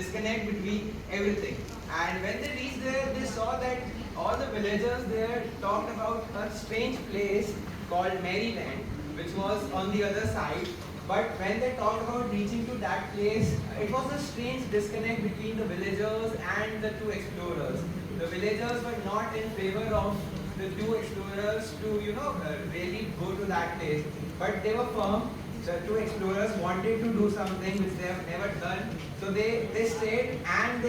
disconnect between everything. And when they reached there, they saw that all the villagers there talked about a strange place called Maryland, which was on the other side. But when they talked about reaching to that place, it was a strange disconnect between the villagers and the two explorers. The villagers were not in favor of the two explorers to, really go to that place. But they were firm. The two explorers wanted to do something which they have never done. So they stayed, and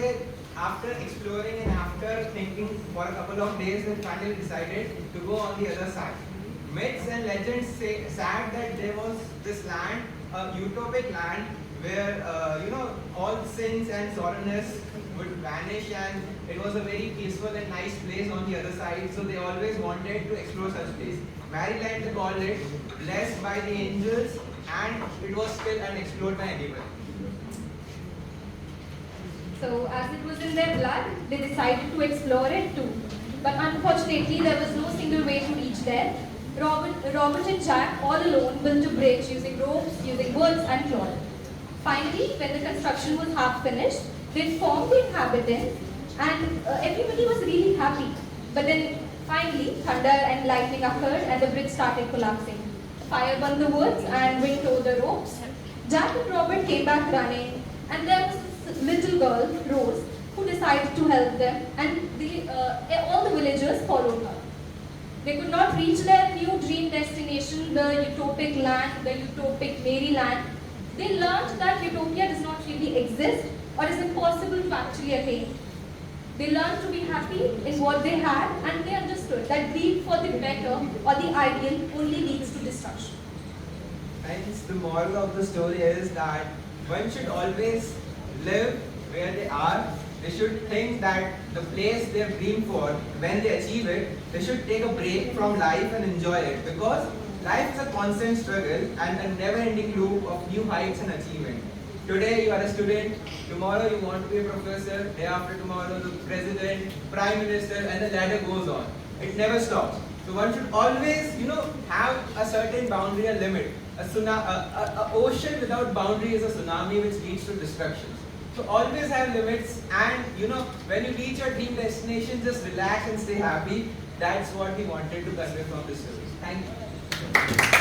after exploring and after thinking for a couple of days, they finally decided to go on the other side. Myths and legends said that there was this land, a utopic land, where all sins and sorrowness would vanish, and it was a very peaceful and nice place on the other side. So they always wanted to explore such place. Maryland, they called it, blessed by the angels, and it was still unexplored by anyone. So as it was in their blood, they decided to explore it too. But unfortunately, there was no single way to reach there. Robert and Jack, all alone, built a bridge using ropes, using woods and cloth. Finally, when the construction was half finished, they informed the inhabitants, and everybody was really happy. But then finally, thunder and lightning occurred, and the bridge started collapsing. Fire burned the woods, and wind tore the ropes. Jack and Robert came back running, and there was this little girl, Rose, who decided to help them, and all the villagers followed her. They could not reach their new dream destination, the utopic land, the utopic Maryland. They learned that utopia does not really exist or is impossible to actually attain. They learned to be happy in what they had, and they understood that greed for the better or the ideal only leads to destruction. Hence, the moral of the story is that one should always live where they are. They should think that the place they have dreamed for, when they achieve it, they should take a break from life and enjoy it, because life is a constant struggle and a never-ending loop of new heights and achievement. Today you are a student, tomorrow you want to be a professor, day after tomorrow the president, prime minister, and the ladder goes on. It never stops. So one should always, have a certain boundary and limit. A ocean without boundary is a tsunami which leads to destruction. So always have limits, and when you reach your dream destination, just relax and stay happy. That's what we wanted to convey from this story. Thank you.